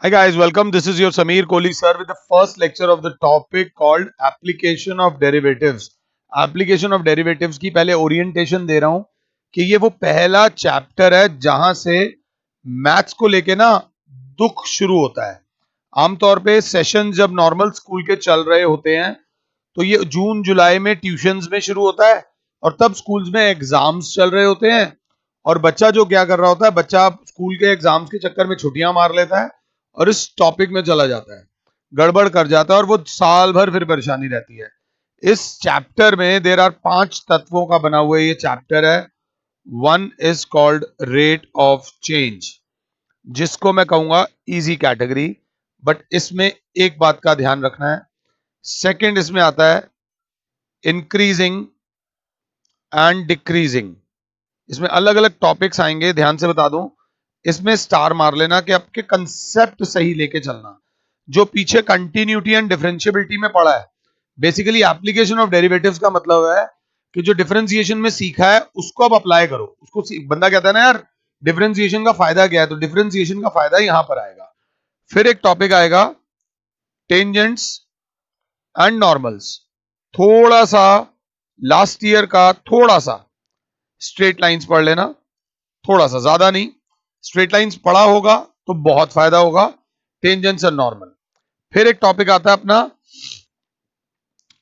Hi guys, welcome. This is your Sameer Kohli sir with the first lecture of the topic called Application of Derivatives. Application of Derivatives की पहले orientation दे रहा हूं कि ये वो पहला चैप्टर है जहां से मैथ्स को लेके ना दुख शुरू होता है। आमतौर पे सेशन जब नॉर्मल स्कूल के चल रहे होते हैं तो ये जून जुलाई में ट्यूशंस में शुरू होता है और तब स्कूल्स में एग्जाम्स चल रहे होते हैं और बच्चा जो क्या कर रहा होता है, बच्चा स्कूल के एग्जाम्स के चक्कर में छुट्टियां मार लेता है और इस टॉपिक में चला जाता है, गड़बड़ कर जाता है और वो साल भर फिर परेशानी रहती है। इस चैप्टर में देर आर 5 तत्वों का बना हुआ ये चैप्टर है। One is called rate of change, जिसको मैं कहूंगा इजी कैटेगरी, बट इसमें एक बात का ध्यान रखना है। सेकंड इसमें आता है इंक्रीजिंग एंड डिक्रीजिंग। इसमें अलग अलग टॉपिक्स आएंगे, ध्यान से बता दूं। इसमें स्टार मार लेना कि आपके कंसेप्ट सही लेके चलना। जो पीछे कंटिन्यूटी एंड डिफरेंशियबिलिटी में पड़ा है, बेसिकली एप्लीकेशन ऑफ डेरिवेटिव्स का मतलब है कि जो डिफरेंशिएशन में सीखा है उसको अब अप्लाई करो। उसको बंदा कहता है ना यार डिफरेंशिएशन का फायदा क्या है, तो डिफरेंशिएशन का फायदा यहां पर आएगा। फिर एक टॉपिक आएगा टेंजेंट्स एंड नॉर्मल्स। थोड़ा सा लास्ट ईयर का थोड़ा सा स्ट्रेट लाइंस पढ़ लेना, थोड़ा सा, ज्यादा नहीं। स्ट्रेट लाइंस पढ़ा होगा तो बहुत फायदा होगा। Tangents and normal. फिर एक टॉपिक आता है अपना,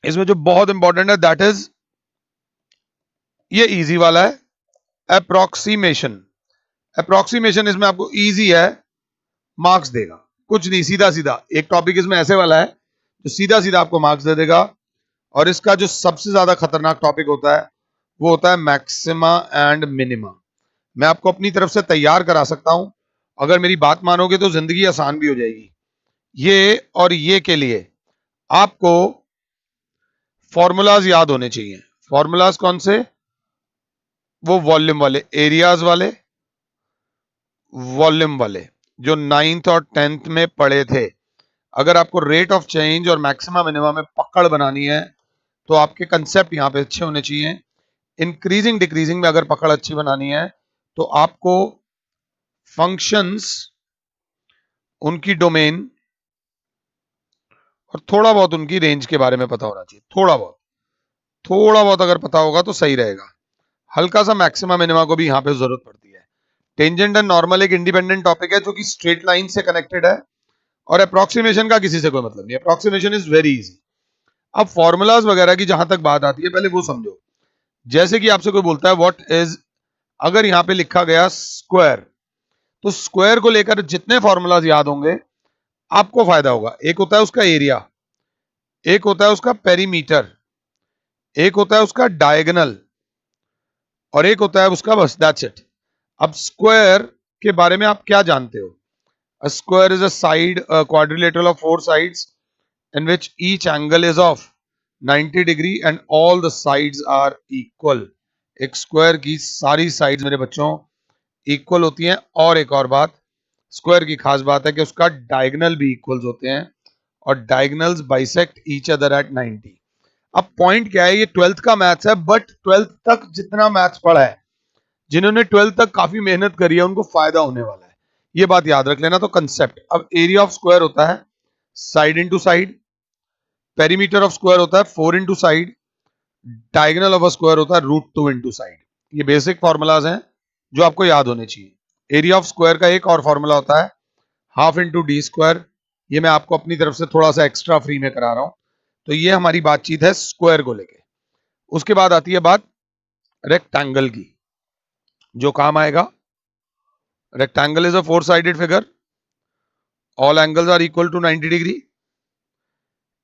इसमें जो बहुत इंपॉर्टेंट है दैट इज ये इजी वाला है, अप्रोक्सीमेशन। अप्रोक्सीमेशन इसमें आपको इजी है, मार्क्स देगा। कुछ नहीं, सीधा सीधा एक टॉपिक इसमें ऐसे वाला है जो सीधा सीधा आपको मार्क्स दे देगा। और इसका जो सबसे ज्यादा खतरनाक टॉपिक होता है वो होता है मैक्सिमा एंड मिनिमा। मैं आपको अपनी तरफ से तैयार करा सकता हूं, अगर मेरी बात मानोगे तो जिंदगी आसान भी हो जाएगी। ये और ये के लिए आपको फॉर्मूलाज याद होने चाहिए। फॉर्मूलाज कौन से? वो वॉल्यूम वाले, एरियाज वाले, वॉल्यूम वाले, जो 9th और 10th में पढ़े थे। अगर आपको रेट ऑफ चेंज और मैक्सिमा मिनिमा में पकड़ बनानी है तो आपके कंसेप्ट यहां पे अच्छे होने चाहिए। इंक्रीजिंग डिक्रीजिंग में अगर पकड़ अच्छी बनानी है तो आपको फंक्शंस, उनकी डोमेन और थोड़ा बहुत उनकी रेंज के बारे में पता होना चाहिए। थोड़ा बहुत अगर पता होगा तो सही रहेगा। हल्का सा मैक्सिमा मिनिमा को भी यहां पे जरूरत पड़ती है। टेंजेंट एंड नॉर्मल एक इंडिपेंडेंट टॉपिक है जो कि स्ट्रेट लाइन से कनेक्टेड है, और अप्रोक्सीमेशन का किसी से कोई मतलब नहीं। Approximation is very easy. अब फॉर्मूलाज वगैरह की जहां तक बात आती है, पहले वो समझो। जैसे कि आपसे कोई बोलता है व्हाट इज, अगर यहां पे लिखा गया स्क्वायर, तो स्क्वायर को लेकर जितने फॉर्मूलाज याद होंगे आपको फायदा होगा। एक होता है उसका एरिया, एक होता है उसका पेरीमीटर, एक होता है उसका डायगोनल, और एक होता है उसका बस, दैट्स इट। अब स्क्वायर के बारे में आप क्या जानते हो? A square is a side, a quadrilateral of 4 sides in which each angle is of 90 degree and all the sides are equal. एक स्क्वायर की सारी साइड्स मेरे बच्चों इक्वल होती हैं। और एक और बात, स्क्वायर की खास बात है कि उसका डायगोनल भी इक्वल्स होते हैं और diagonals bisect each other at 90। अब पॉइंट क्या है, ये 12th का मैथ्स है, बट 12th तक जितना मैथ्स पढ़ा है, जिन्होंने 12th तक काफी मेहनत करी है, उनको फायदा होने वाला है। ये बात याद रख लेना। तो कंसेप्ट, अब एरिया ऑफ स्क्वायर होता है side into side, perimeter of square होता है 4 into side, diagonal of a square होता है √2 इंटू साइड। ये बेसिक फॉर्मूलाज हैं जो आपको याद होने चाहिए। एरिया ऑफ स्क्वायर का एक और फॉर्मूला होता है हाफ इंटू डी स्क्वायर। ये मैं आपको अपनी तरफ से थोड़ा सा एक्स्ट्रा फ्री में करा रहा हूं। तो ये हमारी बातचीत है स्क्वायर को लेके। उसके बाद आती है बात रेक्टेंगल की, जो काम आएगा। Rectangle is a 4 sided figure, all angles are equal to 90 degree.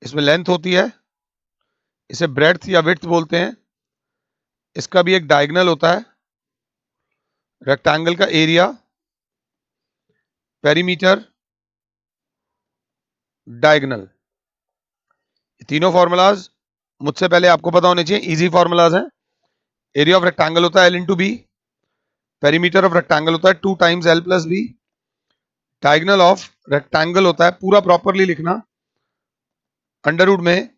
इसमें लेंथ होती है, इसे ब्रेड्थ या विड्थ बोलते हैं। इसका भी एक डायगोनल होता है। रेक्टेंगल का एरिया, पेरीमीटर, डायगोनल, तीनों फॉर्मूलाज मुझसे पहले आपको पता होने चाहिए, इजी फॉर्मूलाज हैं। एरिया ऑफ रेक्टेंगल होता है L into B, perimeter of rectangle होता है 2 times L plus B, diagonal of rectangle होता है, पूरा प्रॉपरली लिखना, अंडर रूट में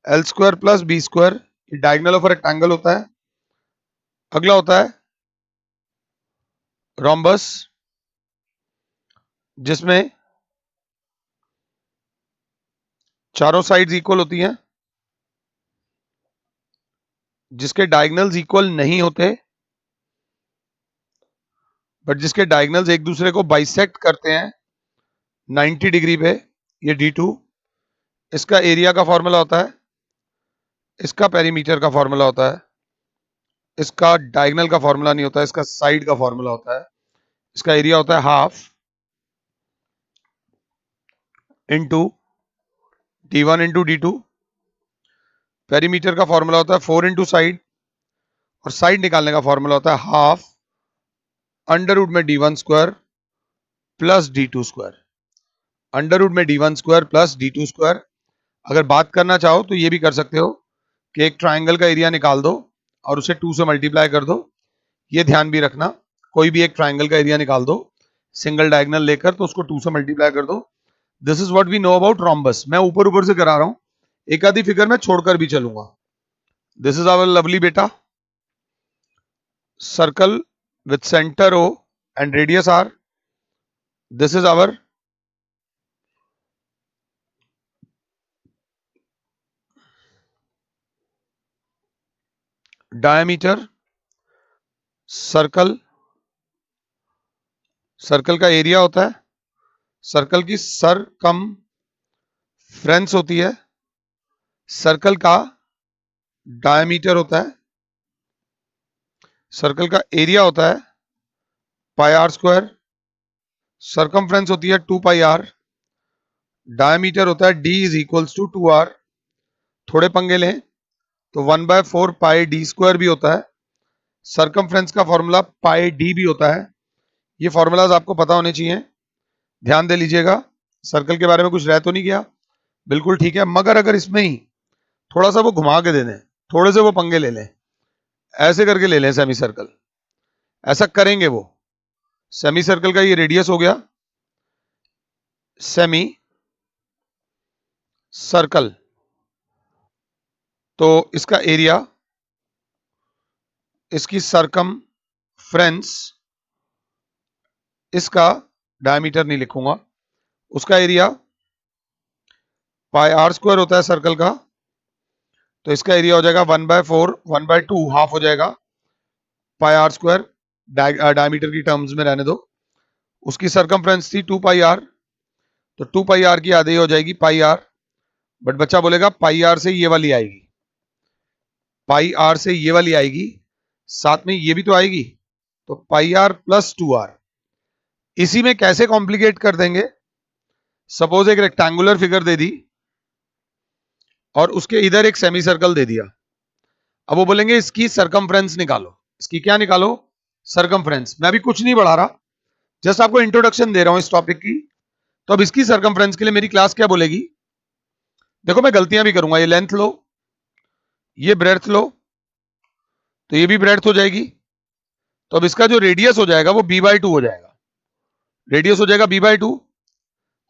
L square plus B square. Diagonal of rectangle होता है। अगला होता है रोम्बस, जिसमें चारों साइड्स इक्वल होती हैं, जिसके डायगोनल्स इक्वल नहीं होते बट जिसके डायगोनल्स एक दूसरे को बाइसेक्ट करते हैं 90 डिग्री पे, ये D2, इसका एरिया का फॉर्मूला होता है, इसका पेरीमीटर का फॉर्मूला होता है, इसका डायगोनल का फॉर्मूला नहीं होता, इसका साइड का फॉर्मूला होता है। इसका एरिया होता है half into D1 into D2, perimeter का फॉर्मूला होता है 4 इंटू साइड, और साइड निकालने का फॉर्मूला होता है हाफ अंडर रूट में D1 square plus D2 square, under root में D1 square plus D2 square. अगर बात करना चाहो तो ये भी कर सकते हो कि एक ट्राइंगल का एरिया निकाल दो और उसे 2 से मल्टीप्लाई कर दो। ये ध्यान भी रखना, कोई भी एक ट्राइंगल का एरिया निकाल दो सिंगल डायगोनल लेकर, तो उसको 2 से मल्टीप्लाई कर दो। This is what we know about rhombus. मैं ऊपर ऊपर से करा रहा हूं, एक आधी फिगर में छोड़कर भी चलूंगा। दिस इज आवर लवली बेटा circle with centre O and radius R. This is our diameter circle, circle का एरिया होता है, सर्कल की सरकमफ्रेंस होती है, सर्कल का डायमीटर होता है, सर्कल का एरिया होता है पाई आर स्क्वायर, सरकमफ्रेंस होती है 2 पाई आर, डायमीटर होता है d is equals to 2r। थोड़े पंगे लें तो 1/4 पाई d स्क्वायर भी होता है, सरकमफ्रेंस का फॉर्मूला पाई d भी होता है। ये फॉर्मूलाज आपको पता होने चाहिए, ध्यान दे लीजिएगा। सर्कल के बारे में कुछ रह तो नहीं गया, बिल्कुल ठीक है, मगर अगर इसमें ही थोड़ा सा वो घुमा के दे दें, थोड़े से वो पंगे ले लें, ऐसे करके ले लें सेमी सर्कल, ऐसा करेंगे वो सेमी सर्कल का ये रेडियस हो गया सेमी सर्कल, तो इसका एरिया, इसकी सरकमफ्रेंस, इसका डायमीटर नहीं लिखूंगा, उसका एरिया पाई आर स्क्वायर होता है सर्कल का, तो इसका एरिया हो जाएगा 1/4, 1/2 हाफ हो जाएगा पाई आर स्क्वायर, डायमीटर की टर्म्स में रहने दो। उसकी सरकमफ्रेंस थी 2 पाई आर, तो 2 पाई आर की आधी हो जाएगी पाई आर, बट बच्चा बोलेगा पाई आर से ये वाली आएगी, पाई आर से ये वाली आएगी, साथ में ये भी तो आएगी, तो पाई आर प्लस 2r। इसी में कैसे कॉम्प्लिकेट कर देंगे, सपोज एक रेक्टेंगुलर फिगर दे दी और उसके इधर एक सेमी सर्कल दे दिया, अब वो बोलेंगे इसकी सरकमफ्रेंस निकालो, इसकी क्या निकालो, सरकमफ्रेंस। मैं अभी कुछ नहीं बढ़ा रहा, जस्ट आपको इंट्रोडक्शन दे रहा हूं इस टॉपिक की। तो अब इसकी सरकमफ्रेंस के लिए मेरी क्लास क्या बोलेगी, देखो मैं गलतियां भी करूंगा, ये लेंथ लो, ये ब्रेड्थ लो, तो ये भी ब्रेड्थ हो जाएगी, तो अब इसका जो रेडियस हो जाएगा वो b/2 हो जाएगा, रेडियस हो जाएगा b/2,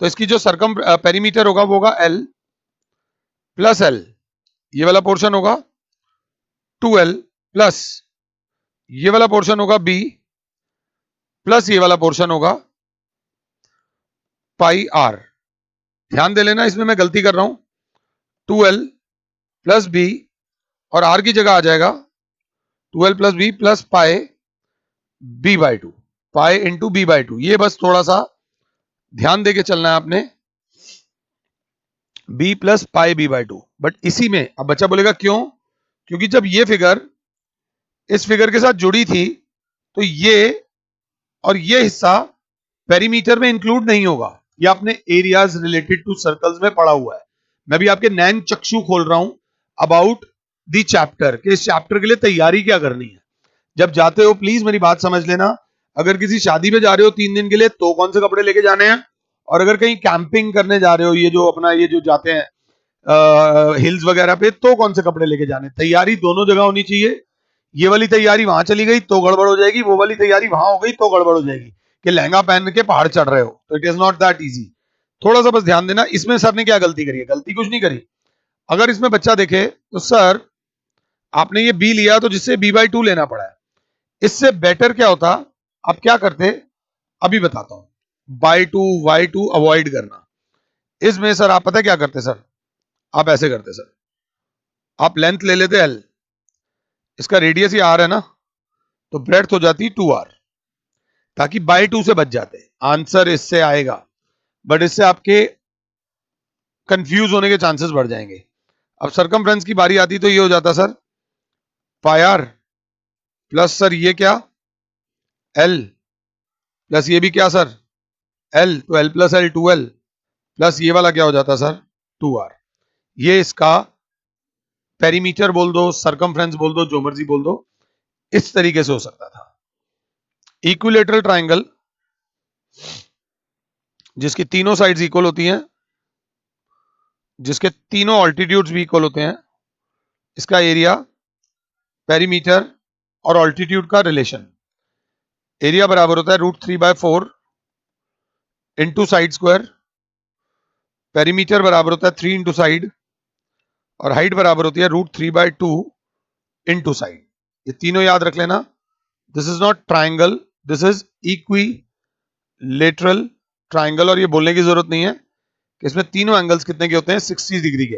तो इसकी जो सरकम पेरीमीटर होगा वो होगा l प्लस l, ये वाला पोर्शन होगा 2l प्लस ये वाला पोर्शन होगा b प्लस ये वाला पोर्शन होगा पाई r। ध्यान दे लेना, इसमें मैं गलती कर रहा हूं, 2l प्लस b और r की जगह आ जाएगा 2l plus b plus pi b/2, pi into b/2। ये बस थोड़ा सा ध्यान देके चलना है आपने, b plus pi b/2। But इसी में अब बच्चा बोलेगा क्यों, क्योंकि जब ये फिगर इस फिगर के साथ जुड़ी थी तो ये और ये हिस्सा पेरीमीटर में इंक्लूड नहीं होगा, ये अपने एरियाज रिलेटेड टू सर्कल्स में पड़ा हुआ है। मैं भी आपके नैन चक्षु खोल रहा हूं अबाउट दी चैप्टर, कि इस चैप्टर के लिए तैयारी क्या करनी है। जब जाते हो प्लीज मेरी बात समझ लेना, अगर किसी शादी में जा रहे हो 3 दिन के लिए तो कौन से कपड़े लेके जाने हैं, और अगर कहीं कैंपिंग करने जा रहे हो, ये जो अपना ये जो जाते हैं हिल्स वगैरह पे, तो कौन से कपड़े लेके जाने। तैयारी दोनों जगह होनी चाहिए, ये वाली तैयारी वहां चली गई तो गड़बड़ हो जाएगी, वो वाली तैयारी वहां हो गई तो गड़बड़ हो जाएगी, कि लहंगा पहन के पहाड़ चढ़ रहे हो, तो it is not that easy. थोड़ा सा बस ध्यान देना। इसमें सर ने क्या गलती करी है, गलती कुछ नहीं करी। अगर इसमें बच्चा देखे तो सर आपने ये बी लिया तो जिससे b/2 लेना पड़ा है, इससे बेटर क्या होता, आप क्या करते अभी बताता हूं, by2 y2 अवॉइड करना। इसमें सर आप पता क्या करते सर, आप ऐसे करते सर, आप लेंथ ले लेते एल, इसका रेडियस ही आर है ना, तो ब्रेड्थ हो जाती 2r, ताकि बाय 2 से बच जाते। आंसर इससे आएगा, बट इससे आपके कंफ्यूज होने के चांसेस बढ़ जाएंगे। अब सरकमफ्रेंस की बारी आती तो ये हो जाता sir pi R plus sir ये क्या एल, प्लस ये भी क्या सर एल, तो L plus L 2l, plus ये वाला क्या हो जाता सर 2r। ये इसका पेरीमीटर बोल दो, सरकमफ्रेंस बोल दो, जो मर्जी बोल दो, इस तरीके से हो सकता था। इक्विलेटरल ट्राइंगल जिसकी तीनों साइड्स इक्वल होती हैं, जिसके तीनों ऑल्टीट्यूड्स भी इक्वल होते हैं, इसका एरिया, पेरीमीटर और ऑल्टीट्यूड का रिलेशन, एरिया बराबर होता है √3/4 इंटू साइड स्क्वायर, पेरीमीटर बराबर होता है 3 इंटू साइड, और हाइट बराबर होती है √3/2 इंटू साइड। ये तीनों याद रख लेना। This is not triangle, this is equilateral triangle. और ये बोलने की जरूरत नहीं है कि इसमें तीनों एंगल्स कितने के होते हैं, 60 डिग्री के।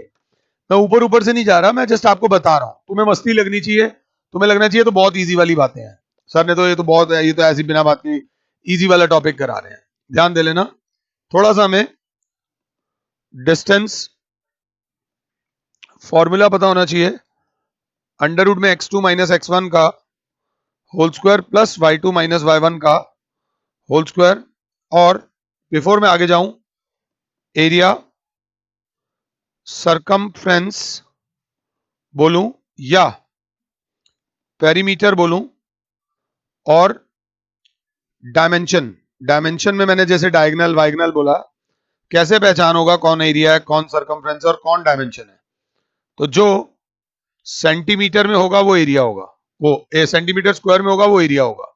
मैं ऊपर ऊपर से नहीं जा रहा, मैं जस्ट आपको बता रहा हूं। तुम्हें मस्ती लगनी चाहिए, तुम्हें लगना चाहिए तो बहुत इजी वाली बातें हैं, सर ने तो ये तो बहुत है, ये तो ऐसी बिना बात की इजी वाला टॉपिक करा रहे हैं। ध्यान दे लेना, थोड़ा सा हमें डिस्टेंस फॉर्मूला पता होना चाहिए। अंडर रूट में x2 माइनस x1 का whole square plus y2 minus y1 का होल स्क्वायर, और बिफोर मैं आगे जाऊं एरिया सरकमफ्रेंस बोलूं या पेरीमीटर बोलूं, और डायमेंशन, डायमेंशन में मैंने जैसे डायगोनल वाइगनल बोला, कैसे पहचान होगा कौन एरिया है, कौन सरकमफ्रेंस और कौन डायमेंशन है। तो जो सेंटीमीटर में होगा वो एरिया होगा, वो सेंटीमीटर स्क्वायर में होगा वो एरिया होगा,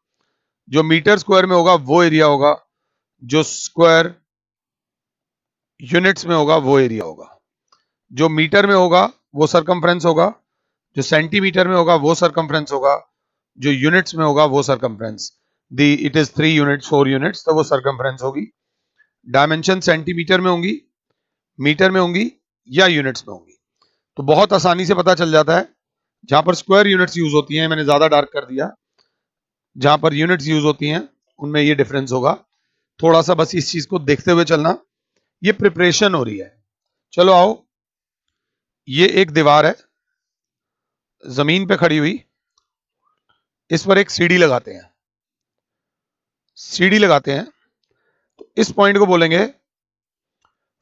जो मीटर स्क्वायर में होगा वो एरिया होगा, जो स्क्वायर यूनिट्स में होगा वो एरिया होगा, जो मीटर में होगा वो सरकमफ्रेंस होगा, जो सेंटीमीटर में होगा वो सरकमफ्रेंस होगा, जो यूनिट्स में होगा वो circumference. The it is 3 units 4 units, तो वो सरकमफ्रेंस होगी। डायमेंशन सेंटीमीटर में होंगी, मीटर में होंगी या यूनिट्स में होंगी। तो बहुत आसानी से पता चल जाता है। जहां पर स्क्वायर यूनिट्स यूज होती हैं, मैंने ज्यादा डार्क कर दिया, जहां पर यूनिट्स यूज होती हैं उनमें ये डिफरेंस होगा। थोड़ा सा बस इस चीज को देखते हुए चलना, ये प्रिपरेशन हो रही है। चलो आओ, ये एक दीवार है जमीन पे खड़ी हुई, इस पर एक सीढ़ी लगाते हैं, सीढ़ी लगाते हैं, तो इस पॉइंट को बोलेंगे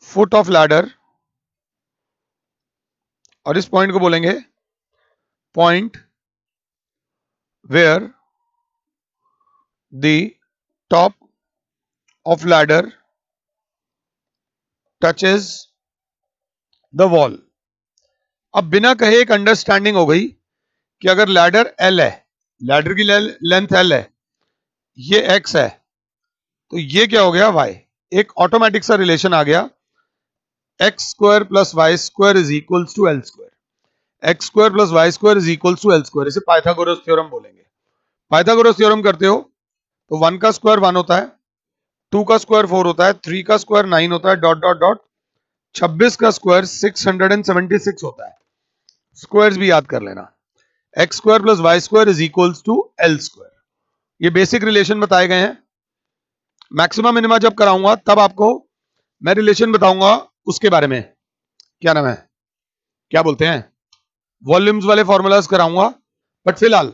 फुट ऑफ लैडर, और इस पॉइंट को बोलेंगे point where the top of ladder touches the wall. अब बिना कहे एक अंडरस्टैंडिंग हो गई कि अगर लैडर एल है, लैडर की लेंथ एल है, ये एक्स है, तो ये क्या हो गया वाई। एक ऑटोमेटिक सा रिलेशन आ गया, X square plus Y square is equals to L square, X square plus Y square is equals to L square. इसे पाइथागोरस थ्योरम बोलेंगे। पाइथागोरस थ्योरम करते हो तो 1 का स्क्वायर 1 होता है, 2 का स्क्वायर 4 होता है, 3 का स्क्वायर 9 होता है, डॉट डॉट डॉट 26 का स्क्वायर 676 होता है। स्क्वायर्स भी याद कर लेना। X square plus Y square is equals to L square. ये बेसिक रिलेशन बताए गए हैं। मैक्सिमम मिनिमा जब कराऊंगा तब आपको मैं रिलेशन बताऊंगा उसके बारे में, क्या नाम है, क्या बोलते हैं, वॉल्यूम्स वाले फॉर्मूलाज कराऊंगा। बट फिलहाल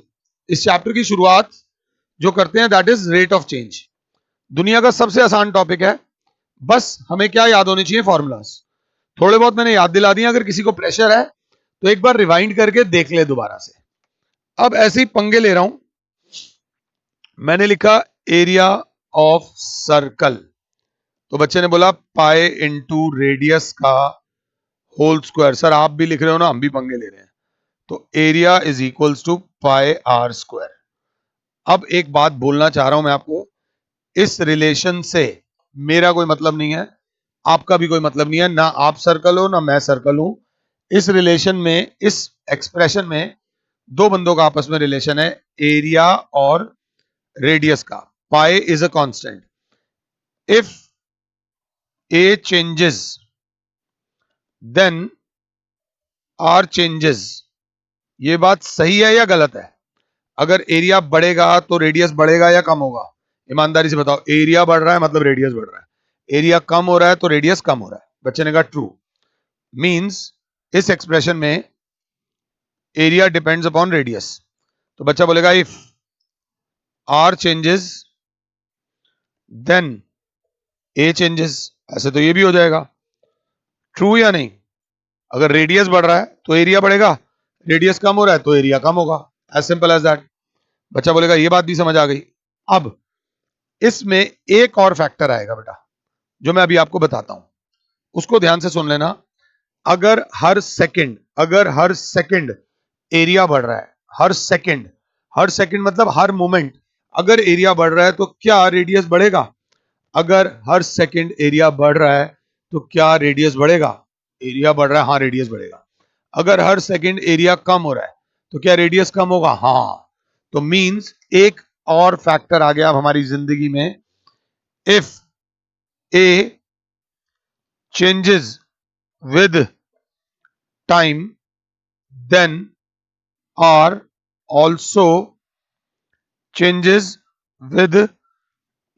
इस चैप्टर की शुरुआत जो करते हैं that is rate of change. दुनिया का सबसे आसान टॉपिक है, बस हमें क्या याद होने चाहिए, फॉर्मूलाज। थोड़े बहुत मैंने याद दिला दिए, अगर किसी को प्रेशर है तो एक बार रिवाइंड करके देख ले दोबारा से। अब ऐसे ही पंगे ले रहा हूं, मैंने लिखा एरिया ऑफ सर्कल, तो बच्चे ने बोला पाई इंटू रेडियस का होल स्क्वायर। सर आप भी लिख रहे हो ना, हम भी पंगे ले रहे हैं। तो area is equals to pi R square. अब एक बात बोलना चाह रहा हूं मैं आपको, इस रिलेशन से मेरा कोई मतलब नहीं है, आपका भी कोई मतलब नहीं है, ना आप सर्कल हो ना मैं सर्कल हूं। इस रिलेशन में, इस एक्सप्रेशन में दो बंदों का आपस में रिलेशन है, एरिया और रेडियस का। Pi is a constant, if A changes then R changes, ये बात सही है या गलत है? अगर एरिया बढ़ेगा तो रेडियस बढ़ेगा या कम होगा? ईमानदारी से बताओ। एरिया बढ़ रहा है मतलब रेडियस बढ़ रहा है, एरिया कम हो रहा है तो रेडियस कम हो रहा है। बच्चे ने कहा ट्रू। मींस इस एक्सप्रेशन में एरिया डिपेंड्स अपॉन रेडियस। तो बच्चा बोलेगा if R changes then A changes, ऐसे तो ये भी हो जाएगा। ट्रू या नहीं? अगर रेडियस बढ़ रहा है तो एरिया बढ़ेगा, रेडियस कम हो रहा है तो एरिया कम होगा। As simple as that. बच्चा बोलेगा ये बात भी समझ आ गई। अब इसमें एक और फैक्टर आएगा बेटा, जो मैं अभी आपको बताता हूं, उसको ध्यान से सुन लेना। अगर हर सेकंड एरिया बढ़ रहा है, हर सेकंड मतलब हर मोमेंट अगर एरिया बढ़ रहा है तो क्या रेडियस बढ़ेगा? अगर हर सेकंड एरिया बढ़ रहा है तो क्या रेडियस बढ़ेगा? एरिया बढ़ रहा है, हाँ रेडियस बढ़ेगा। अगर हर सेकंड एरिया कम हो रहा है तो क्या रेडियस कम होगा? हाँ। तो मींस एक और फैक्टर आ गया अब हमारी जिंदगी में। If A changes with time then R also changes with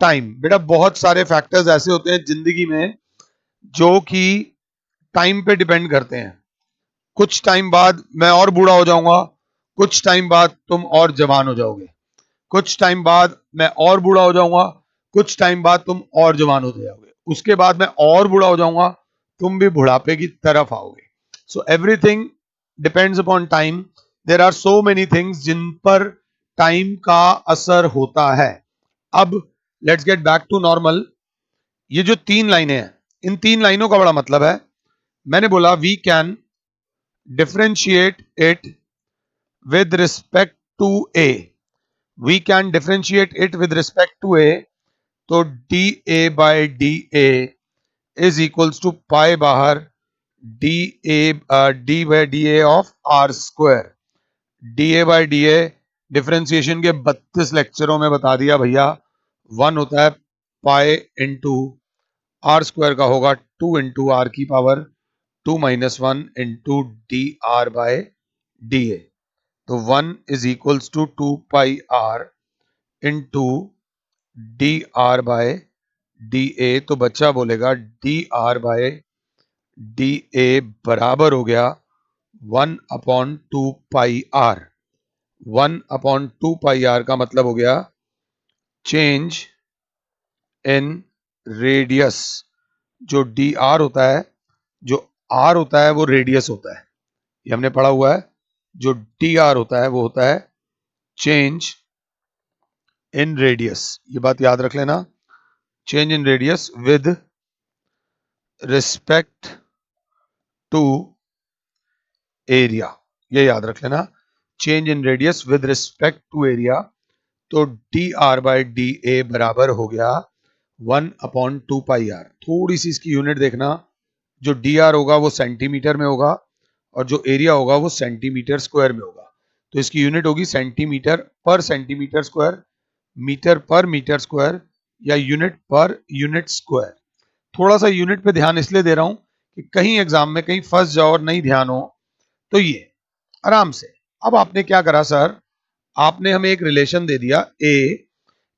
time. बेटा बहुत सारे फैक्टर्स ऐसे होते हैं जिंदगी में जो कि टाइम पे डिपेंड करते हैं। कुछ टाइम बाद मैं और बूढ़ा हो जाऊंगा, कुछ टाइम बाद तुम और जवान हो जाओगे, कुछ टाइम बाद मैं और बूढ़ा हो जाऊंगा, कुछ टाइम बाद तुम और जवान हो जाओगे, उसके बाद मैं और बूढ़ा हो जाऊंगा, तुम भी बुढ़ापे की तरफ आओगे। So everything depends upon time. There are so many things जिन पर टाइम का असर होता है। अब let's get back to normal. ये जो तीन लाइनें हैं, इन तीन लाइनों का बड़ा मतलब है। मैंने बोला we can differentiate it with respect to a, we can differentiate it with respect to a। तो dA by dA is equals to पाई बाहर d by dA of r square। dA by dA differentiation के 32 लेक्चरों में बता दिया भैया। 1 होता है पाई इंटू आर स्क्वायर का होगा 2 इंटू आर की power 2 minus 1 into D R by D A. तो 1 is equals to 2 pi R into D R by D A. तो बच्चा बोलेगा D R by D A बराबर हो गया 1 upon 2 pi R. 1 upon 2 pi R का मतलब हो गया चेंज इन रेडियस। जो डी आर होता है, जो आर होता है वो रेडियस होता है, ये हमने पढ़ा हुआ है। जो डी आर होता है वो होता है चेंज इन रेडियस, ये बात याद रख लेना। Change in radius with respect to area, ये याद रख लेना। Change in radius with respect to area. तो D R by D A बराबर हो गया 1 अपॉन 2 पाई आर। थोड़ी सी इसकी यूनिट देखना, जो डी आर होगा वो सेंटीमीटर में होगा और जो एरिया होगा वो सेंटीमीटर स्क्वायर में होगा। तो इसकी यूनिट होगी सेंटीमीटर स्क्वायर, मीटर पर मीटर स्क्वायर या यूनिट पर यूनिट स्क्वायर। थोड़ा सा यूनिट पे ध्यान इसलिए दे रहा हूं कि कहीं एग्जाम में कहीं फंस जाओ और नहीं ध्यान हो तो ये आराम से। अब आपने क्या करा सर, आपने हमें एक रिलेशन दे दिया a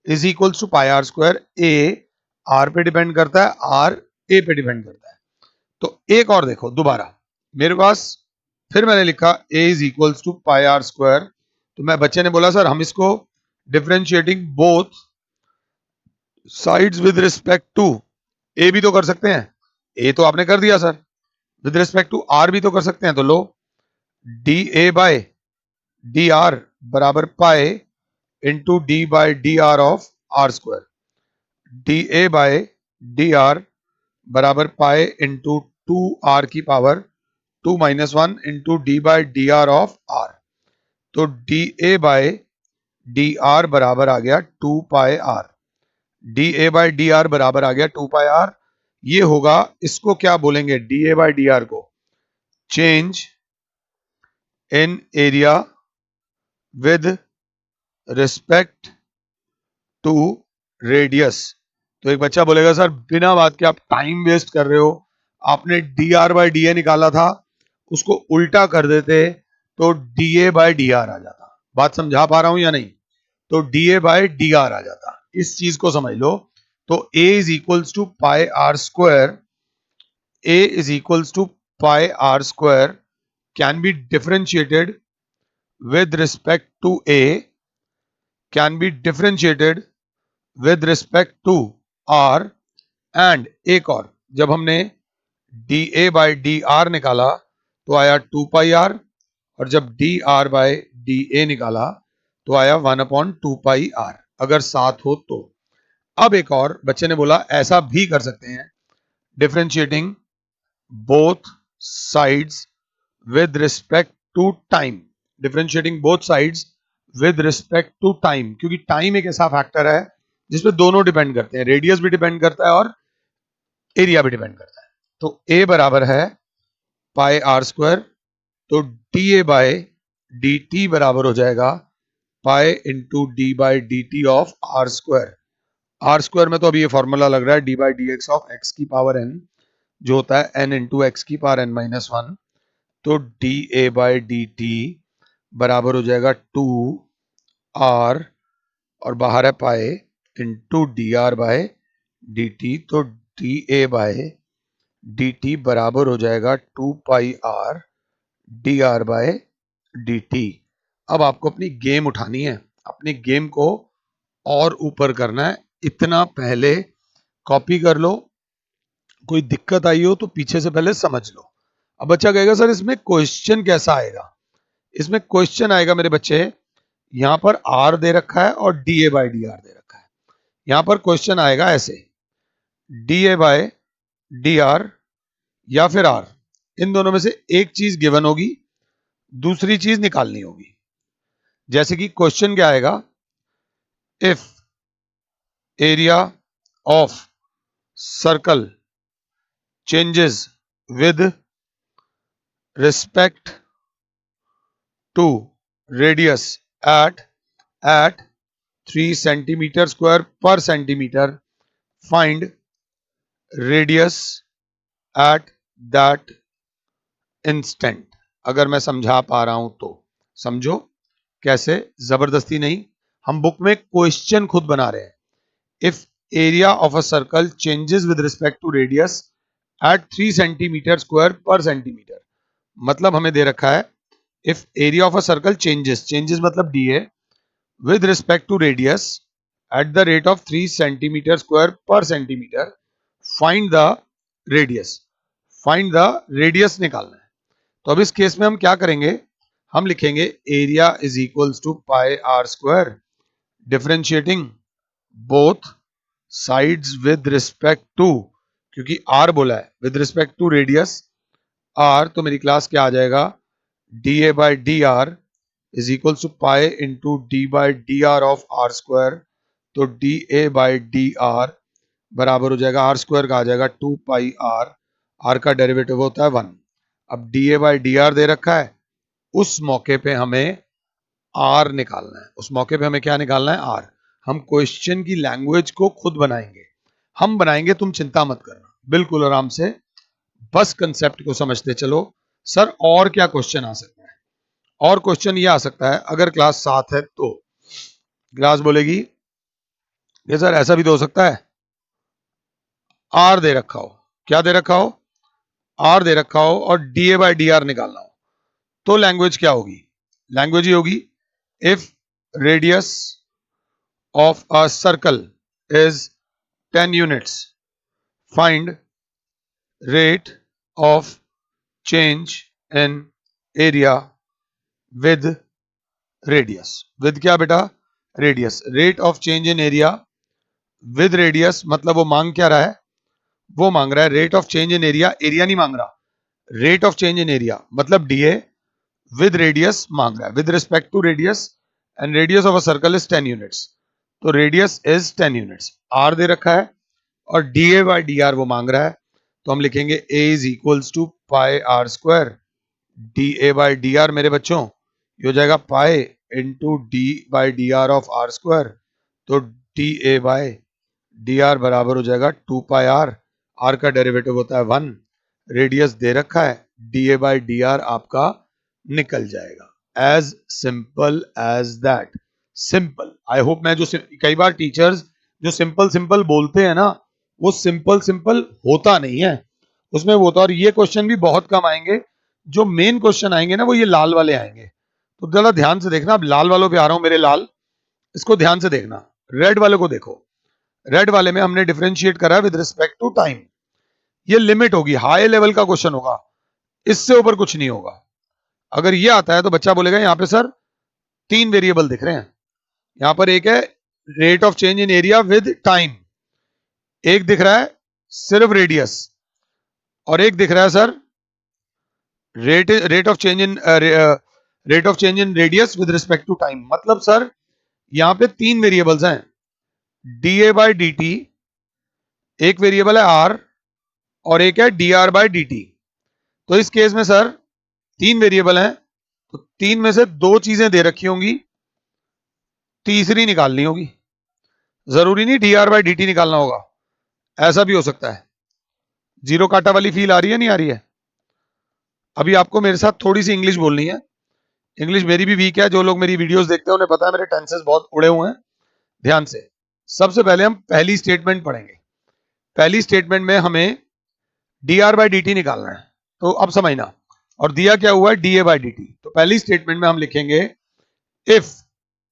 is equals to pi R square. A R पे डिपेंड करता है, आर ए पे डिपेंड करता है। तो एक और देखो दोबारा मेरे पास, फिर मैंने लिखा a is equals to pi R square. तो मैं बच्चे ने बोला सर हम इसको differentiating both sides with respect to A भी तो कर सकते हैं। ए तो आपने कर दिया sir, with respect to R भी तो कर सकते हैं। तो लो D A by D R बराबर pi into D by D R of R square. D A by D R बराबर पाए इंटू 2 आर की power 2 minus 1 into D by D R of R. तो D A by D R बराबर आ गया 2 pi R. D A by D R बराबर आ गया 2 pi are. ये होगा, इसको क्या बोलेंगे, D A by D R को change in area with respect to radius. तो एक बच्चा बोलेगा सर बिना बात के आप टाइम वेस्ट कर रहे हो, आपने D R by D A निकाला था उसको उल्टा कर देते तो dA बाय dr आ जाता। बात समझा पा रहा हूं या नहीं? तो dA बाय dr आ जाता। इस चीज को समझ लो। तो A is equals to pi R square, A is equals to pi r square can be differentiated with respect to A, can be differentiated with respect to R, and एक और, जब हमने dA by dr निकाला तो आया 2 पाई r, और जब dr by dA निकाला तो आया 1 अपॉन 2 पाई r, अगर साथ हो तो। अब एक और बच्चे ने बोला ऐसा भी कर सकते हैं, differentiating both sides with respect to time, differentiating both sides with respect to time, क्योंकि टाइम एक ऐसा फैक्टर है जिसपे दोनों डिपेंड करते हैं, रेडियस भी डिपेंड करता है और एरिया भी डिपेंड करता है। तो A बराबर है पाई आर स्क्वायर, तो D A by D T बराबर हो जाएगा pi into D by D T of R square. R square में तो अभी ये फॉर्मूला लग रहा है D by D X of X की पावर एन, जो होता है एन इंटू एक्स की पावर एन माइनस वन। तो D A by D T बराबर हो जाएगा 2 आर, और बाहर है पाई into D R by D T. तो D A by D T बराबर हो जाएगा 2 pi R D R by D T. अब आपको अपनी गेम उठानी है, अपनी गेम को और ऊपर करना है। इतना पहले कॉपी कर लो, कोई दिक्कत आई हो तो पीछे से पहले समझ लो। अब बच्चा कहेगा सर इसमें क्वेश्चन कैसा आएगा? इसमें क्वेश्चन आएगा मेरे बच्चे, यहां पर आर दे रखा है और D A by D R दे रखा है। यहां पर क्वेश्चन आएगा ऐसे, D A by D R या फिर आर, इन दोनों में से एक चीज गिवन होगी, दूसरी चीज निकालनी होगी। जैसे कि क्वेश्चन क्या आएगा, if area of circle changes with respect to radius at 3 centimetre square per centimetre, find radius at that instant. अगर मैं समझा पा रहा हूं तो समझो, कैसे, जबरदस्ती नहीं, हम बुक में क्वेश्चन खुद बना रहे हैं। If area of a circle changes with respect to radius at 3 centimetre square per centimetre, मतलब हमें दे रखा है if area of a circle changes मतलब D A with respect to radius at the rate of 3 centimetre square per centimetre, find the radius. Find the radius निकालना है। तो अब इस केस में हम क्या करेंगे, हम लिखेंगे area is equals to pi R square, differentiating both sides with respect to, क्योंकि आर बोला है with respect to radius R, तो मेरी क्लास क्या आ जाएगा, D A by D R is equals to pi into D by D R of R square. तो D A by D R बराबर हो जाएगा, आर स्क्वायर का आ जाएगा 2 पाई आर, आर का डेरिवेटिव होता है 1। अब D A by D R दे रखा है, उस मौके पे हमें आर निकालना है। उस मौके पे हमें क्या निकालना है, आर। हम क्वेश्चन की लैंग्वेज को खुद बनाएंगे, हम बनाएंगे, तुम चिंता मत करना, बिल्कुल आराम से, बस कंसेप्ट को समझते चलो। सर और क्या क्वेश्चन आ सकता है? और क्वेश्चन ये आ सकता है, अगर क्लास 7 है तो क्लास बोलेगी ये सर ऐसा भी तो हो सकता है, आर दे रखा हो, क्या दे रखा हो, आर दे रखा हो और D A by D are निकालना हो, तो लैंग्वेज क्या होगी, लैंग्वेज ही होगी if radius of a circle is 10 units, find rate of change in area with radius। with क्या बेटा, radius। rate of change in area with radius मतलब वो मांग क्या रहा है, वो मांग रहा है rate of change in area, area नहीं मांग रहा, rate of change in area मतलब dA with radius मांग रहा है, with respect to radius, and radius of a circle is 10 units, तो रेडियस इज 10 यूनिट्स, आर दे रखा है और D A by D R वो मांग रहा है। तो हम लिखेंगे A is equals to pi R square, D A by D R मेरे बच्चों ये हो जाएगा pi into D by D R of R square. तो D A by D R बराबर हो जाएगा 2 पाई आर, आर का डेरिवेटिव होता है 1, रेडियस दे रखा है dA/dr आपका निकल जाएगा। As simple as that. Simple. I hope मैं जो कई बार टीचर्स जो सिंपल सिंपल बोलते हैं ना, वो सिंपल सिंपल होता नहीं है, उसमें वो होता। और ये क्वेश्चन भी बहुत कम आएंगे, जो मेन क्वेश्चन आएंगे ना वो ये लाल वाले आएंगे। तो जरा ध्यान से देखना, अब लाल वालों पे आ रहा हूं मेरे लाल, इसको ध्यान से देखना। रेड वाले को देखो, रेड वाले में हमने डिफरेंशिएट करा विद रिस्पेक्ट टू टाइम। ये लिमिट होगी, हाई लेवल का क्वेश्चन होगा, इससे ऊपर कुछ नहीं होगा। अगर ये आता है तो बच्चा बोलेगा यहां पे सर 3 वेरिएबल दिख रहे हैं। यहां पर एक है rate of change in area with time, एक दिख रहा है सिर्फ रेडियस, और एक दिख रहा है sir rate of change in radius with respect to time. मतलब सर यहां पे 3 वेरिएबल्स हैं, dA/dt, एक वेरिएबल है r, और एक है dr/dt। तो इस केस में सर 3 वेरिएबल हैं, तो 3 में से 2 चीजें दे रखी होंगी, तीसरी निकालनी होगी। जरूरी नहीं dr/dt निकालना होगा, ऐसा भी हो सकता है। जीरो काटा वाली फील आ रही है, नहीं आ रही है? अभी आपको मेरे साथ थोड़ी सी इंग्लिश बोलनी है। इंग्लिश मेरी भी वीक है, जो लोग मेरी वीडियोस देखते हैं उन्हें पता है मेरे टेंसेस बहुत उड़े हुए हैं। ध्यान से, सबसे पहले हम पहली स्टेटमेंट पढ़ेंगे। पहली स्टेटमेंट में हमें dr/dt निकालना है, तो अब समझना। और दिया क्या हुआ है, dA/dt। तो पहली स्टेटमेंट में हम लिखेंगे if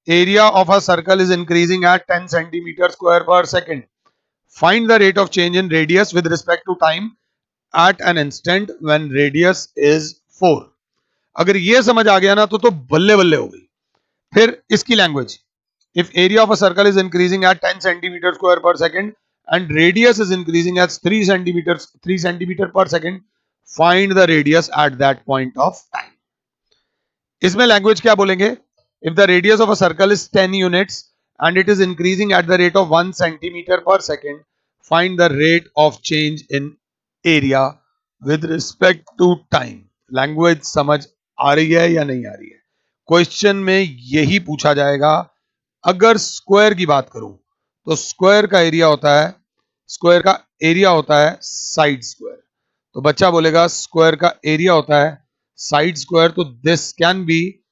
area of a circle is increasing at 10 centimetre square per second, find the rate of change in radius with respect to time at an instant when radius is 4। अगर ये समझ आ गया ना तो बल्ले बल्ले हो गई। फिर इसकी language, if area of a circle is increasing at 10 centimeter square per second and radius is increasing at 3 centimeter per second, find the radius at that point of time। इसमें लैंग्वेज क्या बोलेंगे, if the radius of a circle is 10 units and it is increasing at the rate of 1 centimeter per second, find the rate of change in area with respect to time। Language समझ आ रही है या नहीं आ रही है? Question में यही पूछा जाएगा। अगर स्क्वायर की बात करूं तो स्क्वायर का एरिया होता है, स्क्वायर का एरिया होता है साइड स्क्वायर। तो बच्चा बोलेगा स्क्वायर का एरिया होता है साइड स्क्वायर, तो this can be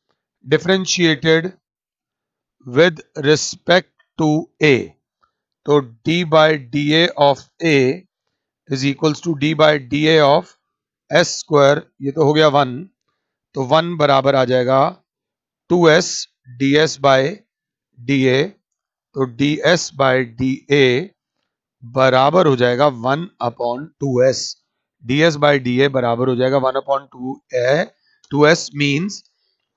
differentiated with respect to A. तो d/dA of a is equals to d/dA of s square, ये तो हो गया 1, तो 1 बराबर आ जाएगा 2s ds/dA। तो ds/dA बराबर हो जाएगा 1/2s। ds/dA बराबर हो जाएगा 1/2s means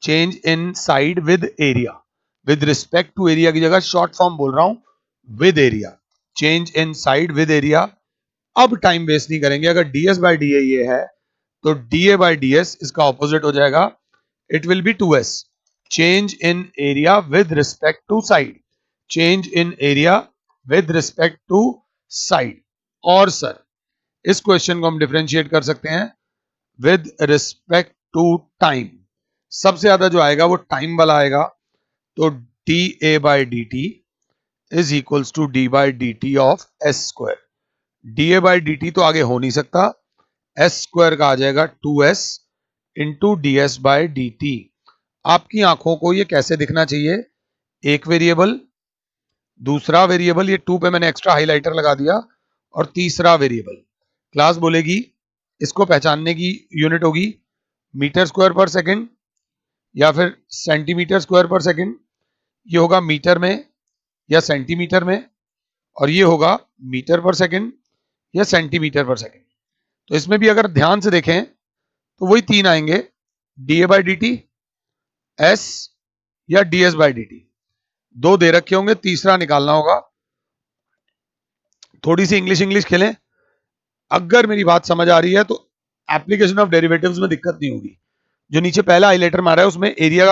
change in side with area. With respect to area की जगह शॉर्ट फॉर्म बोल रहा हूं, with area, change in side with area. अब टाइम वेस्ट नहीं करेंगे, अगर ds/dA ये है तो dA/ds इसका ऑपोजिट हो जाएगा, it will be 2s। Change in area with respect to side, change in area with respect to side. और सर इस क्वेश्चन को हम डिफरेंशिएट कर सकते हैं विद रिस्पेक्ट टू टाइम। सबसे ज्यादा जो आएगा वो टाइम वाला आएगा, तो dA/dt is equals to d/dt of s square. dA/dt तो आगे हो नहीं सकता, s स्क्वायर का आ जाएगा 2s इंटू ds/dt। आपकी आंखों को ये कैसे दिखना चाहिए, एक वेरिएबल, दूसरा वेरिएबल, ये 2 पे मैंने एक्स्ट्रा हाइलाइटर लगा दिया, और तीसरा वेरिएबल। क्लास बोलेगी इसको पहचानने की यूनिट होगी मीटर स्क्वायर पर सेकंड या फिर सेंटीमीटर स्क्वायर पर सेकंड। ये होगा मीटर में या सेंटीमीटर में, और ये होगा मीटर पर सेकंड या सेंटीमीटर पर सेकंड। तो इसमें भी अगर ध्यान से देखें तो वही 3 आएंगे, dA/dt, s या ds/dt। 2 दे रखे होंगे, तीसरा निकालना होगा। थोड़ी सी इंग्लिश खेलें। अगर मेरी बात समझ आ रही है तो एप्लीकेशन ऑफ डेरिवेटिव्स में दिक्कत नहीं होगी। जो नीचे पहला हाइलाइटर मारा है उसमें एरिया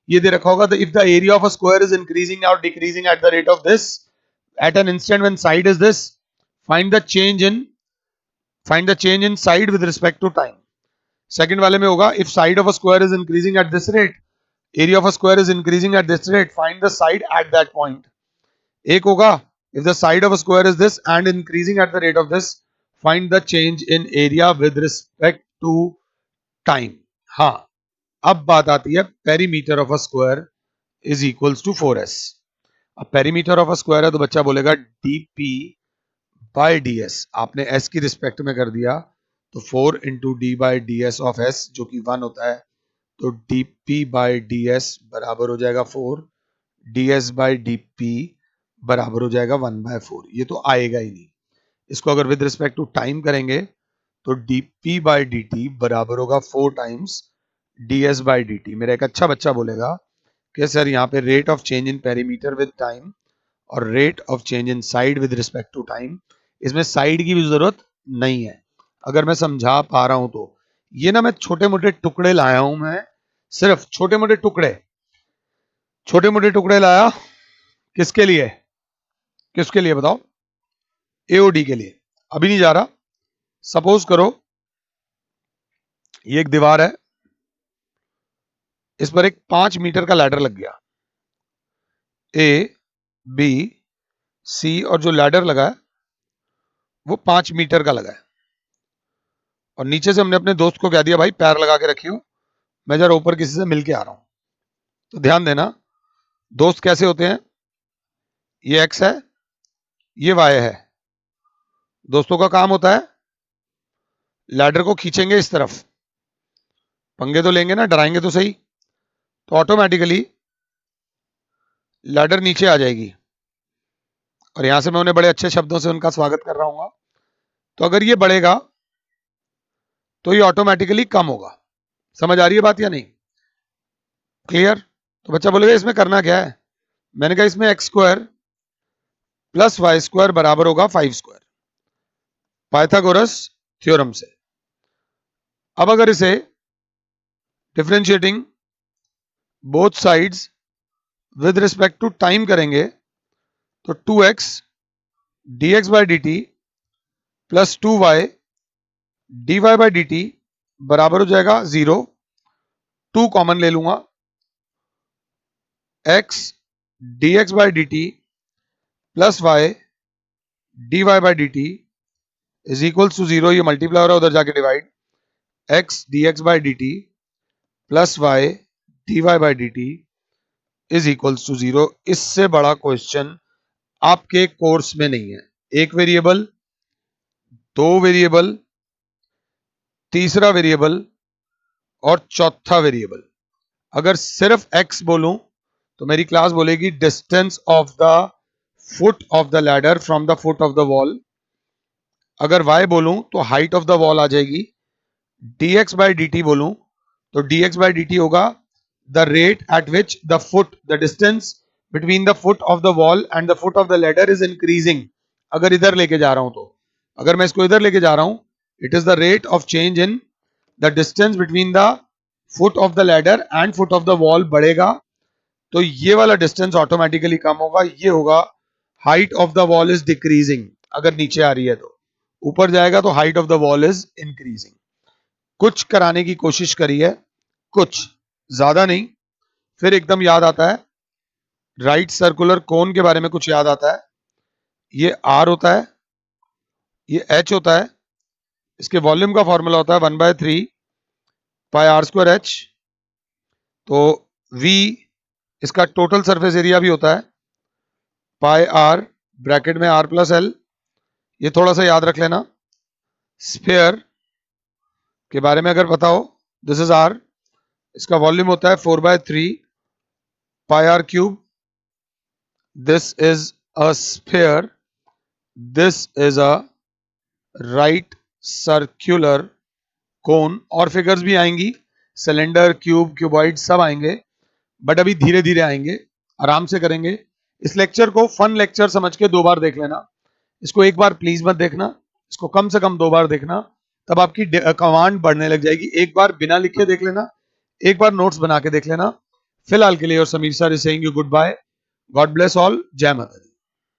ये दे रखा होगा, if the area of a square is increasing और decreasing at the rate of this at an instant when side is this, find the change in side with respect to time. Second वाले में होगा if side of a square is increasing at this rate, area of a square is increasing at this rate, find the side at that point. एक होगा if the side of a square is this and increasing at the rate of this, find the change in area with respect to time. हाँ, अब बात आती है perimeter of a square is equals to 4s। अब perimeter of a square है तो बच्चा बोलेगा dp बाय ds। आपने s की रिस्पेक्ट में कर दिया तो 4 into D by D S of s जो कि 1 होता है, तो dp बाई ds बराबर हो जाएगा 4, ds बाई dp बराबर हो जाएगा 1/4। ये तो आएगा ही नहीं। इसको अगर विद रिस्पेक्ट टू टाइम करेंगे तो dp बाई dt बराबर होगा 4 टाइम्स ds बाई dt। मेरा एक अच्छा बच्चा बोलेगा कि सर यहाँ पे rate of change in perimeter with time और rate of change in side with respect to time, इसमें साइड की भी जरूरत नहीं है। अगर मैं समझा पा रहा हूं तो ये ना मैं छोटे मोटे टुकड़े लाया हूं, मैं सिर्फ छोटे मोटे टुकड़े लाया। किसके लिए? किसके लिए बताओ? एओडी के लिए। अभी नहीं जा रहा। सपोज करो ये एक दीवार है, इस पर एक 5 मीटर का लैडर लग गया। ए बी सी, और जो लैडर लगा है वो 5 मीटर का लगा है, और नीचे से हमने अपने दोस्त को कह दिया भाई पैर लगा के रखियो, मैं जरा ऊपर किसी से मिलके आ रहा हूं। तो ध्यान देना, दोस्त कैसे होते हैं? ये एक्स है, ये वाई है। दोस्तों का काम होता है लैडर को खींचेंगे इस तरफ, पंगे तो लेंगे ना, डराएंगे तो सही, तो ऑटोमेटिकली लैडर नीचे आ जाएगी, और यहां से मैं उन्हें बड़े अच्छे शब्दों से उनका स्वागत कर रहा हूं। तो अगर ये बढ़ेगा तो ये ऑटोमेटिकली कम होगा। समझ आ रही है बात या नहीं? क्लियर? तो बच्चा बोलेगा इसमें करना क्या है? मैंने कहा इसमें X square plus Y square बराबर होगा 5 स्क्वायर, पाइथागोरस थ्योरम से। अब अगर इसे differentiating both sides with respect to time करेंगे तो 2x dx by D T plus 2y dy by D T बराबर हो जाएगा 0। 2 कॉमन ले लूंगा, x dx by D T plus y dy by D t is equal to 0। ये multiply हो रहा है, उधर जाके divide, x dx by D T plus y dy by D t is equal to 0। इससे बड़ा क्वेश्चन आपके course में नहीं है। एक वेरिएबल, दो वेरिएबल, तीसरा वेरिएबल और चौथा वेरिएबल। अगर सिर्फ x बोलूं तो मेरी क्लास बोलेगी distance of the foot of the ladder from the foot of the wall. अगर y बोलूं तो हाइट ऑफ द वॉल आ जाएगी। dx बाई डी टी बोलूं तो dx बाई डी टी होगा the rate at which the foot, the distance between the foot of the wall and the foot of the ladder is increasing. अगर इधर लेके जा रहा हूं तो, अगर मैं इसको इधर लेके जा रहा हूं, it is the rate of change in the distance between the foot of the ladder and foot of the wall बढ़ेगा तो ये वाला डिस्टेंस ऑटोमेटिकली कम होगा। ये होगा height of the wall is decreasing. अगर नीचे आ रही है तो, ऊपर जाएगा तो height of the wall is increasing. कुछ कराने की कोशिश करी है, कुछ ज्यादा नहीं। फिर एकदम याद आता है राइट सर्कुलर कोन के बारे में, कुछ याद आता है। ये R होता है, ये H होता है, इसके वॉल्यूम का फॉर्मूला होता है 1/3 पाई आर स्क्वायर एच। तो V इसका टोटल सरफेस एरिया भी होता है पाई आर ब्रैकेट में R प्लस L। ये थोड़ा सा याद रख लेना। स्फीयर के बारे में अगर पता हो, दिस इज R, इसका वॉल्यूम होता है 4/3 pi R cube. This is a sphere, this is a right circular cone. और फिगर्स भी आएंगी, सिलेंडर, क्यूब, क्यूबॉइड सब आएंगे, बट अभी धीरे धीरे आएंगे, आराम से करेंगे। इस लेक्चर को फन लेक्चर समझ के 2 बार देख लेना। इसको एक बार प्लीज मत देखना, इसको कम से कम 2 बार देखना, तब आपकी कमांड बढ़ने लग जाएगी। एक बार बिना लिखे देख लेना, एक बार नोट्स बना के देख लेना। फिलहाल के लिए और Sameer sir is saying you good bye, god bless all, जय माता दी।